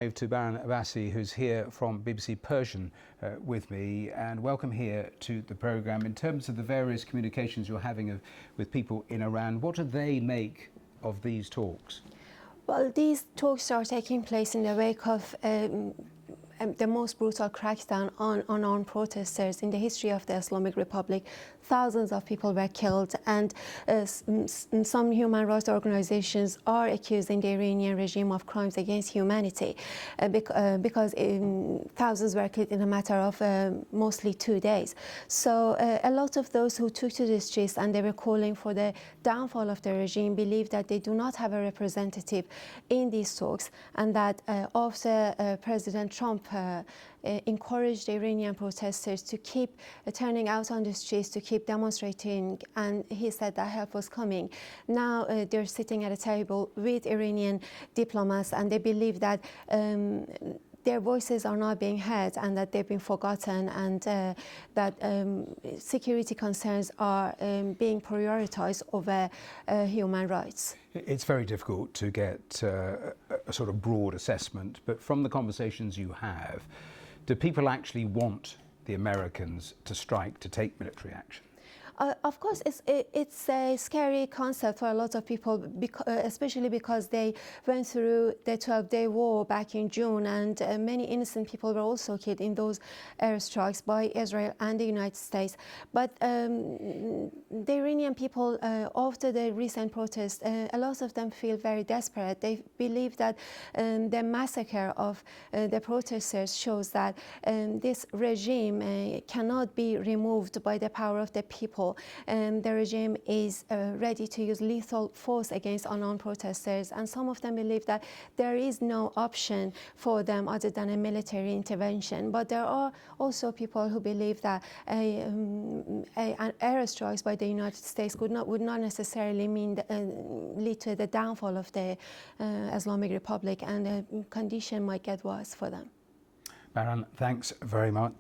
To Baran Abbasi, who's here from BBC Persian with me, and welcome here to the programme. In terms of the various communications you're having with people in Iran, what do they make of these talks? Well, these talks are taking place in the wake of the most brutal crackdown on unarmed protesters in the history of the Islamic Republic. Thousands of people were killed, and some human rights organizations are accusing the Iranian regime of crimes against humanity because thousands were killed in a matter of mostly 2 days. So a lot of those who took to the streets and they were calling for the downfall of the regime believe that they do not have a representative in these talks, and that after President Trump encouraged the Iranian protesters to keep turning out on the streets, to keep demonstrating, and he said that help was coming. Now they're sitting at a table with Iranian diplomats, and they believe that their voices are not being heard and that they've been forgotten, and that security concerns are being prioritized over human rights. It's very difficult to get a sort of broad assessment, but from the conversations you have, do people actually want the Americans to strike, to take military action? Of course, it's a scary concept for a lot of people, especially because they went through the 12-day war back in June, and many innocent people were also killed in those airstrikes by Israel and the United States. But the Iranian people, after the recent protests, a lot of them feel very desperate. They believe that the massacre of the protesters shows that this regime cannot be removed by the power of the people. The regime is ready to use lethal force against unarmed protesters, and some of them believe that there is no option for them other than a military intervention. But there are also people who believe that an airstrikes by the United States would not necessarily lead to the downfall of the Islamic Republic, and the condition might get worse for them. Baran, thanks very much.